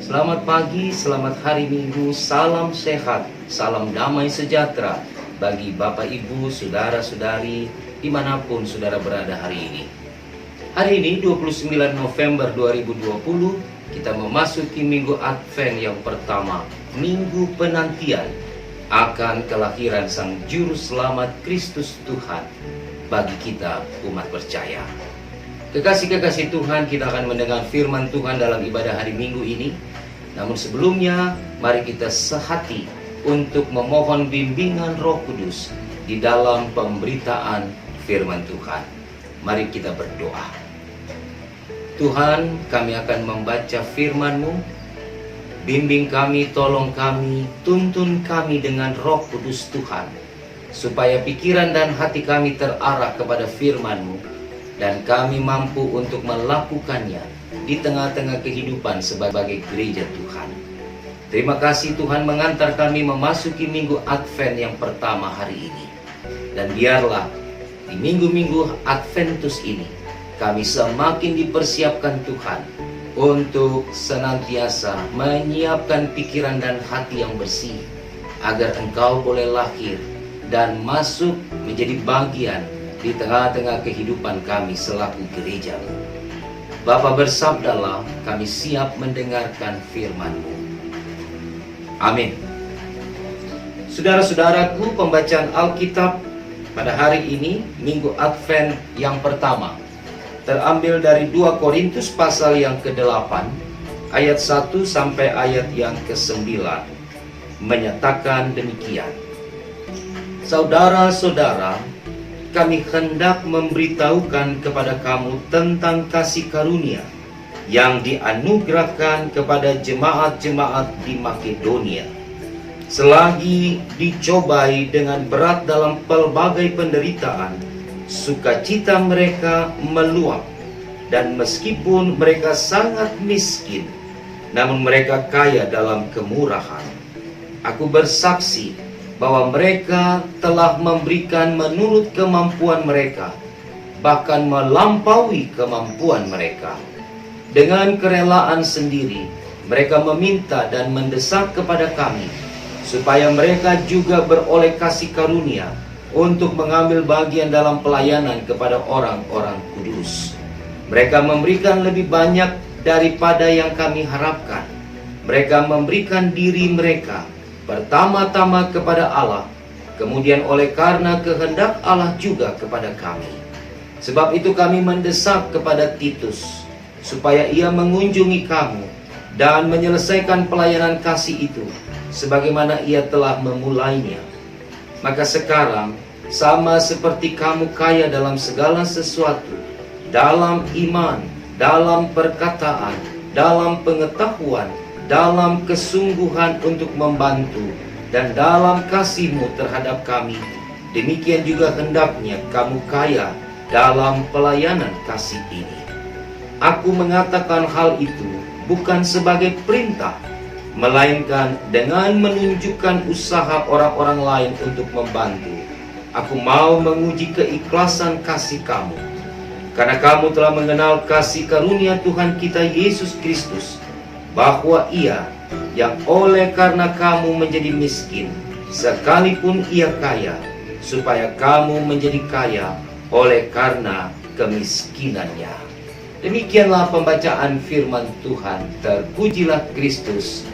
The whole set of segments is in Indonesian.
Selamat pagi, selamat hari Minggu, salam sehat, salam damai sejahtera bagi Bapak Ibu, Saudara-saudari dimanapun saudara berada hari ini. Hari ini 29 November 2020 kita memasuki Minggu Advent yang pertama, Minggu Penantian akan kelahiran Sang Juru Selamat Kristus Tuhan bagi kita umat percaya. Kekasih-kekasih Tuhan, kita akan mendengar firman Tuhan dalam ibadah hari Minggu ini. Namun sebelumnya, mari kita sehati untuk memohon bimbingan Roh Kudus di dalam pemberitaan firman Tuhan. Mari kita berdoa. Tuhan, kami akan membaca firman-Mu. Bimbing kami, tolong kami, tuntun kami dengan Roh Kudus Tuhan, supaya pikiran dan hati kami terarah kepada firman-Mu, dan kami mampu untuk melakukannya di tengah-tengah kehidupan sebagai gereja Tuhan. Terima kasih Tuhan mengantar kami memasuki Minggu Advent yang pertama hari ini. Dan biarlah di minggu-minggu Adventus ini kami semakin dipersiapkan Tuhan untuk senantiasa menyiapkan pikiran dan hati yang bersih, agar Engkau boleh lahir dan masuk menjadi bagian di tengah-tengah kehidupan kami selaku gereja-Mu. Bapa, bersabdalah, kami siap mendengarkan firman-Mu. Amin. Saudara-saudaraku, pembacaan Alkitab pada hari ini, Minggu Advent yang pertama, terambil dari 2 Korintus pasal yang ke-8, ayat 1 sampai ayat yang ke-9, menyatakan demikian. Saudara-saudara, kami hendak memberitahukan kepada kamu tentang kasih karunia yang dianugerahkan kepada jemaat-jemaat di Makedonia. Selagi dicobai dengan berat dalam pelbagai penderitaan, sukacita mereka meluap, dan meskipun mereka sangat miskin, namun mereka kaya dalam kemurahan. Aku bersaksi bahwa mereka telah memberikan menurut kemampuan mereka, bahkan melampaui kemampuan mereka. Dengan kerelaan sendiri, mereka meminta dan mendesak kepada kami, supaya mereka juga beroleh kasih karunia untuk mengambil bagian dalam pelayanan kepada orang-orang kudus. Mereka memberikan lebih banyak daripada yang kami harapkan. Mereka memberikan diri mereka pertama-tama kepada Allah, kemudian oleh karena kehendak Allah juga kepada kami. Sebab itu kami mendesak kepada Titus, supaya ia mengunjungi kamu dan menyelesaikan pelayanan kasih itu sebagaimana ia telah memulainya. Maka sekarang, sama seperti kamu kaya dalam segala sesuatu, dalam iman, dalam perkataan, dalam pengetahuan, dalam kesungguhan untuk membantu, dan dalam kasihmu terhadap kami, demikian juga hendaknya kamu kaya dalam pelayanan kasih ini. Aku mengatakan hal itu bukan sebagai perintah, melainkan dengan menunjukkan usaha orang-orang lain untuk membantu. Aku mau menguji keikhlasan kasih kamu, karena kamu telah mengenal kasih karunia Tuhan kita Yesus Kristus, bahwa Ia yang oleh karena kamu menjadi miskin, sekalipun Ia kaya, supaya kamu menjadi kaya oleh karena kemiskinannya. Demikianlah pembacaan firman Tuhan. Terpujilah Kristus.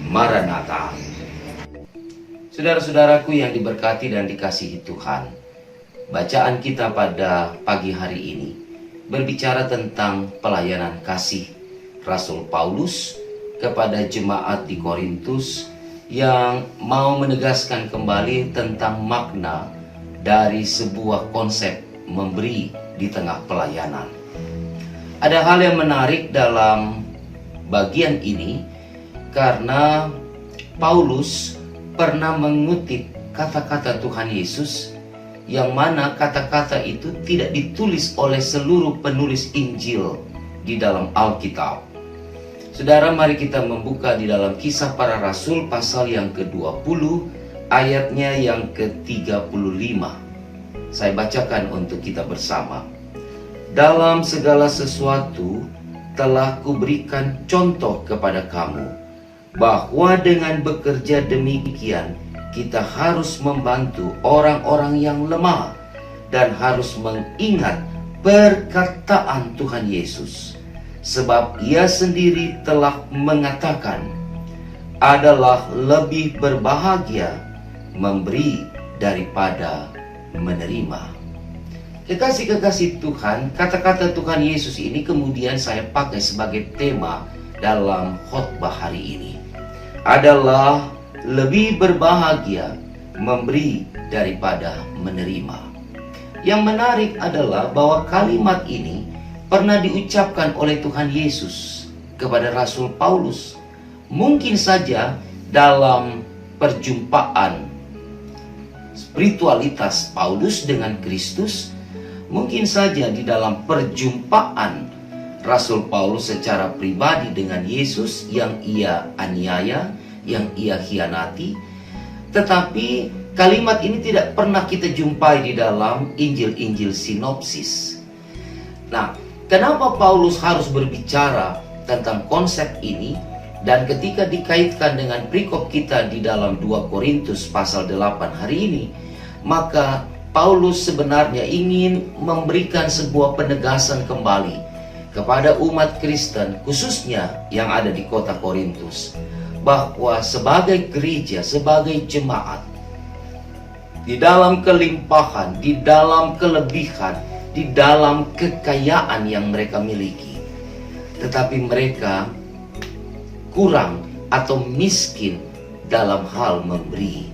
Maranatha. Saudara-saudaraku yang diberkati dan dikasihi Tuhan, bacaan kita pada pagi hari ini berbicara tentang pelayanan kasih Rasul Paulus kepada jemaat di Korintus yang mau menegaskan kembali tentang makna dari sebuah konsep memberi di tengah pelayanan. Ada hal yang menarik dalam bagian ini karena Paulus pernah mengutip kata-kata Tuhan Yesus, yang mana kata-kata itu tidak ditulis oleh seluruh penulis Injil di dalam Alkitab. Saudara, mari kita membuka di dalam Kisah Para Rasul pasal yang ke-20, ayatnya yang ke-35. Saya bacakan untuk kita bersama. Dalam segala sesuatu telah kuberikan contoh kepada kamu, bahwa dengan bekerja demikian kita harus membantu orang-orang yang lemah dan harus mengingat perkataan Tuhan Yesus. Sebab Ia sendiri telah mengatakan, adalah lebih berbahagia memberi daripada menerima. Kekasih-kekasih Tuhan, kata-kata Tuhan Yesus ini kemudian saya pakai sebagai tema dalam khotbah hari ini. Adalah lebih berbahagia memberi daripada menerima. Yang menarik adalah bahwa kalimat ini pernah diucapkan oleh Tuhan Yesus kepada Rasul Paulus. Mungkin saja dalam perjumpaan spiritualitas Paulus dengan Kristus, mungkin saja di dalam perjumpaan Rasul Paulus secara pribadi dengan Yesus yang ia aniaya, yang ia khianati. Tetapi kalimat ini tidak pernah kita jumpai di dalam Injil-Injil sinopsis. Nah, kenapa Paulus harus berbicara tentang konsep ini? Dan ketika dikaitkan dengan perikop kita di dalam 2 Korintus pasal 8 hari ini, maka Paulus sebenarnya ingin memberikan sebuah penegasan kembali kepada umat Kristen, khususnya yang ada di kota Korintus, bahwa sebagai gereja, sebagai jemaat, di dalam kelimpahan, di dalam kelebihan, di dalam kekayaan yang mereka miliki, tetapi mereka kurang atau miskin dalam hal memberi.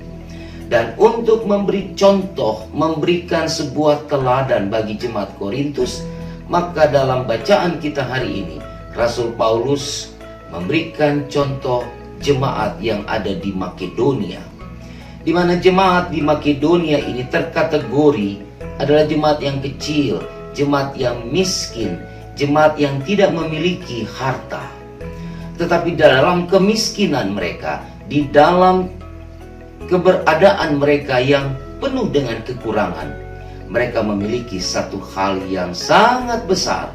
Dan untuk memberi contoh, memberikan sebuah teladan bagi jemaat Korintus, maka dalam bacaan kita hari ini, Rasul Paulus memberikan contoh jemaat yang ada di Makedonia, di mana jemaat di Makedonia ini terkategori adalah jemaat yang kecil, jemaat yang miskin, jemaat yang tidak memiliki harta. Tetapi dalam kemiskinan mereka, di dalam keberadaan mereka yang penuh dengan kekurangan, mereka memiliki satu hal yang sangat besar,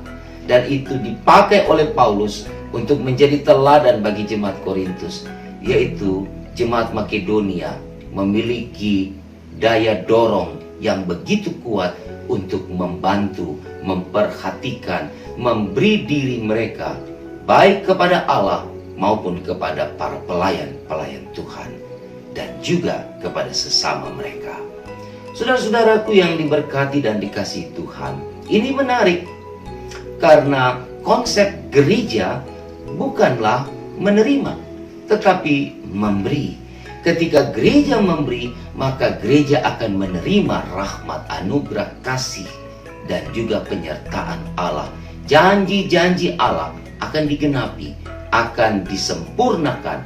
dan itu dipakai oleh Paulus untuk menjadi teladan bagi jemaat Korintus, yaitu jemaat Makedonia memiliki daya dorong yang begitu kuat untuk membantu, memperhatikan, memberi diri mereka baik kepada Allah maupun kepada para pelayan-pelayan Tuhan, dan juga kepada sesama mereka. Saudara-saudaraku yang diberkati dan dikasihi Tuhan, ini menarik karena konsep gereja bukanlah menerima, tetapi memberi. Ketika gereja memberi, maka gereja akan menerima rahmat, anugerah, kasih, dan juga penyertaan Allah. Janji-janji Allah akan digenapi, akan disempurnakan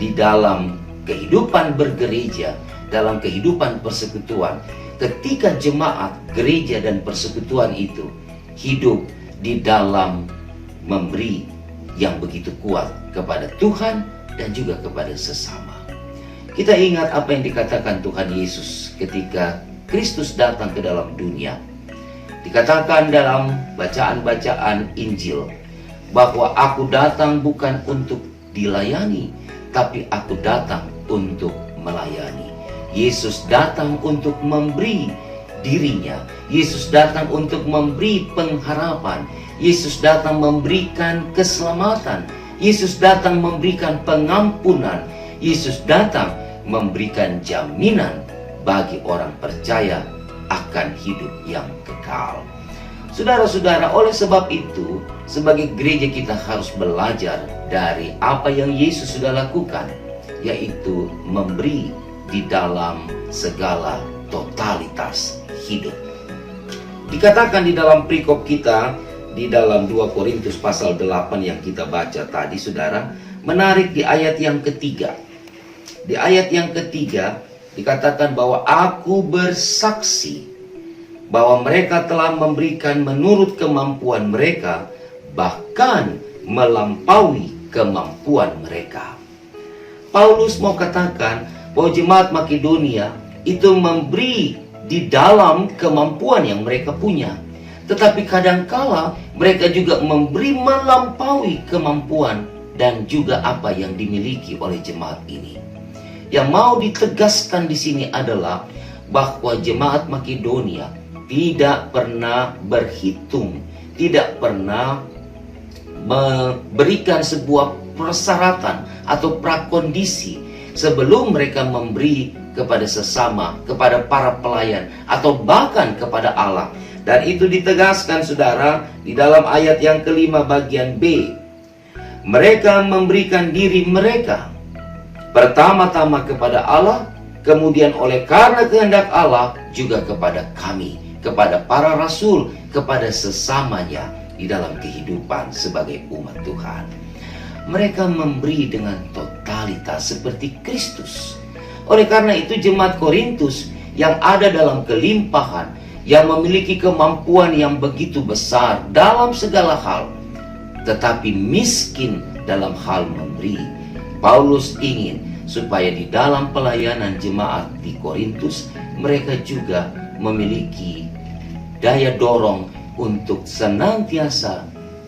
di dalam kehidupan bergereja, dalam kehidupan persekutuan. Ketika jemaat, gereja, dan persekutuan itu hidup di dalam memberi yang begitu kuat kepada Tuhan dan juga kepada sesama. Kita ingat apa yang dikatakan Tuhan Yesus ketika Kristus datang ke dalam dunia. Dikatakan dalam bacaan-bacaan Injil bahwa aku datang bukan untuk dilayani, tapi aku datang untuk melayani. Yesus datang untuk memberi dirinya. Yesus datang untuk memberi pengharapan. Yesus datang memberikan keselamatan. Yesus datang memberikan pengampunan. Yesus datang memberikan jaminan bagi orang percaya akan hidup yang kekal. Saudara-saudara, oleh sebab itu, sebagai gereja kita harus belajar dari apa yang Yesus sudah lakukan, yaitu memberi di dalam segala totalitas hidup. Dikatakan di dalam perikop kita, di dalam 2 Korintus pasal 8 yang kita baca tadi, saudara, menarik di ayat yang ketiga. Di ayat yang ketiga dikatakan bahwa aku bersaksi bahwa mereka telah memberikan menurut kemampuan mereka, bahkan melampaui kemampuan mereka. Paulus mau katakan bahwa jemaat Makedonia itu memberi di dalam kemampuan yang mereka punya. Tetapi kadangkala mereka juga memberi melampaui kemampuan dan juga apa yang dimiliki oleh jemaat ini. Yang mau ditegaskan di sini adalah bahwa jemaat Makedonia tidak pernah berhitung, tidak pernah memberikan sebuah persyaratan atau prakondisi sebelum mereka memberi kepada sesama, kepada para pelayan, atau bahkan kepada Allah. Dan itu ditegaskan, saudara, di dalam ayat yang kelima bagian B. Mereka memberikan diri mereka pertama-tama kepada Allah, kemudian oleh karena kehendak Allah juga kepada kami, kepada para rasul, kepada sesamanya di dalam kehidupan sebagai umat Tuhan. Mereka memberi dengan totalitas seperti Kristus. Oleh karena itu jemaat Korintus yang ada dalam kelimpahan, yang memiliki kemampuan yang begitu besar dalam segala hal, tetapi miskin dalam hal memberi. Paulus ingin supaya di dalam pelayanan jemaat di Korintus, mereka juga memiliki daya dorong untuk senantiasa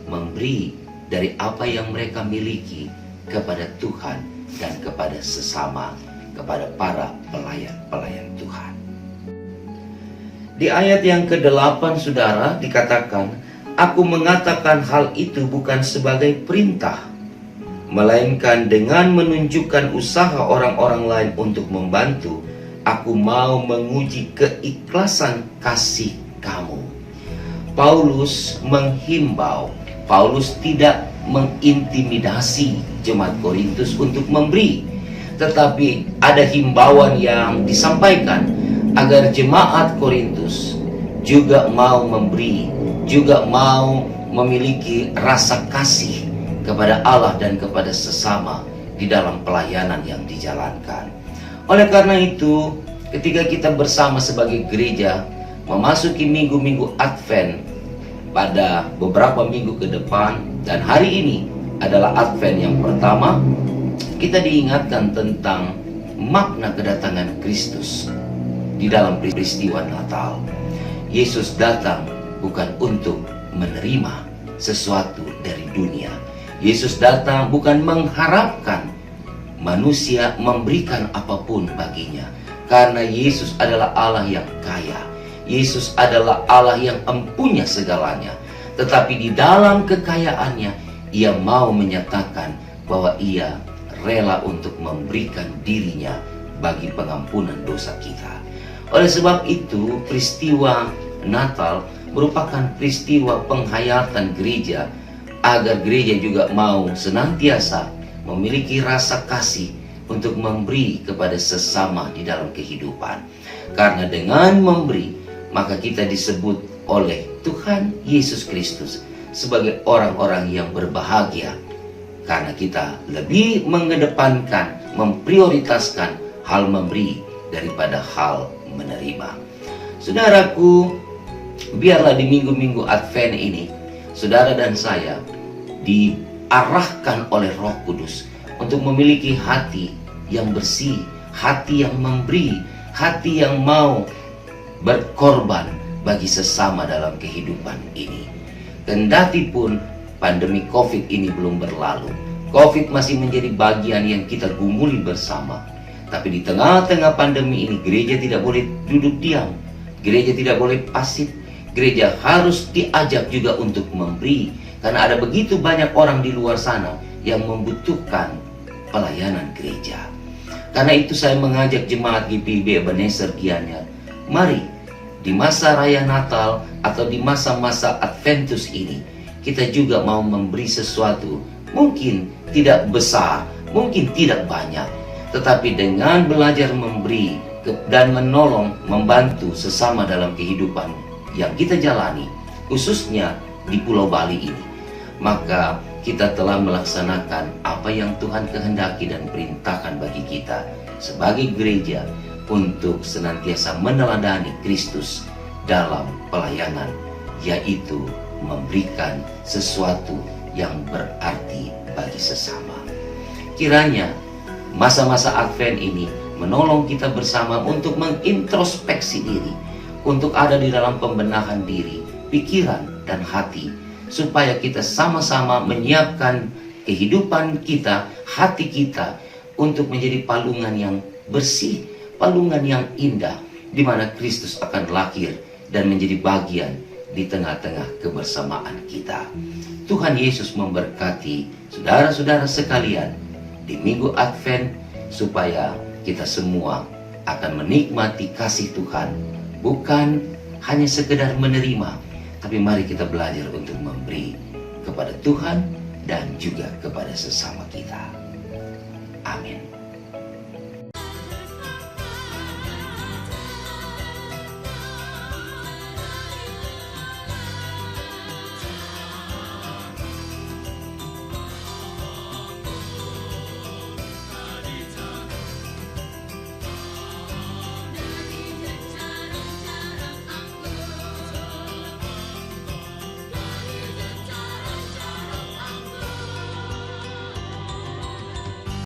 memberi dari apa yang mereka miliki kepada Tuhan dan kepada sesama, kepada para pelayan-pelayan Tuhan. Di ayat yang ke-8, saudara, dikatakan, aku mengatakan hal itu bukan sebagai perintah, melainkan dengan menunjukkan usaha orang-orang lain untuk membantu, aku mau menguji keikhlasan kasih kamu. Paulus menghimbau, Paulus tidak mengintimidasi jemaat Korintus untuk memberi, tetapi ada himbauan yang disampaikan agar jemaat Korintus juga mau memberi, juga mau memiliki rasa kasih kepada Allah dan kepada sesama di dalam pelayanan yang dijalankan. Oleh karena itu, ketika kita bersama sebagai gereja memasuki minggu-minggu Advent pada beberapa minggu ke depan, dan hari ini adalah Advent yang pertama, kita diingatkan tentang makna kedatangan Kristus di dalam peristiwa Natal. Yesus datang bukan untuk menerima sesuatu dari dunia. Yesus datang bukan mengharapkan manusia memberikan apapun baginya, karena Yesus adalah Allah yang kaya. Yesus adalah Allah yang empunya segalanya. Tetapi di dalam kekayaannya, Ia mau menyatakan bahwa Ia rela untuk memberikan dirinya bagi pengampunan dosa kita. Oleh sebab itu, peristiwa Natal merupakan peristiwa penghayatan gereja, agar gereja juga mau senantiasa memiliki rasa kasih untuk memberi kepada sesama di dalam kehidupan. Karena dengan memberi, maka kita disebut oleh Tuhan Yesus Kristus sebagai orang-orang yang berbahagia. Karena kita lebih mengedepankan, memprioritaskan hal memberi daripada hal menerima. Saudaraku, biarlah di minggu-minggu Advent ini, saudara dan saya diarahkan oleh Roh Kudus untuk memiliki hati yang bersih, hati yang memberi, hati yang mau berkorban bagi sesama dalam kehidupan ini. Kendati pun pandemi COVID ini belum berlalu, COVID masih menjadi bagian yang kita gumuli bersama. Tapi di tengah-tengah pandemi ini, gereja tidak boleh duduk diam, gereja tidak boleh pasif, gereja harus diajak juga untuk memberi. Karena ada begitu banyak orang di luar sana yang membutuhkan pelayanan gereja. Karena itu saya mengajak jemaat GPIB Ebenezer Gianyar, mari di masa raya Natal atau di masa-masa Adventus ini, kita juga mau memberi sesuatu. Mungkin tidak besar, mungkin tidak banyak, tetapi dengan belajar memberi dan menolong, membantu sesama dalam kehidupan yang kita jalani, khususnya di Pulau Bali ini, maka kita telah melaksanakan apa yang Tuhan kehendaki dan perintahkan bagi kita sebagai gereja untuk senantiasa meneladani Kristus dalam pelayanan, yaitu memberikan sesuatu yang berarti bagi sesama. Kiranya masa-masa Advent ini menolong kita bersama untuk mengintrospeksi diri, untuk ada di dalam pembenahan diri, pikiran, dan hati, supaya kita sama-sama menyiapkan kehidupan kita, hati kita, untuk menjadi palungan yang bersih, palungan yang indah, di mana Kristus akan lahir dan menjadi bagian di tengah-tengah kebersamaan kita. Tuhan Yesus memberkati saudara-saudara sekalian di minggu Advent, supaya kita semua akan menikmati kasih Tuhan, bukan hanya sekedar menerima, tapi mari kita belajar untuk memberi kepada Tuhan dan juga kepada sesama kita.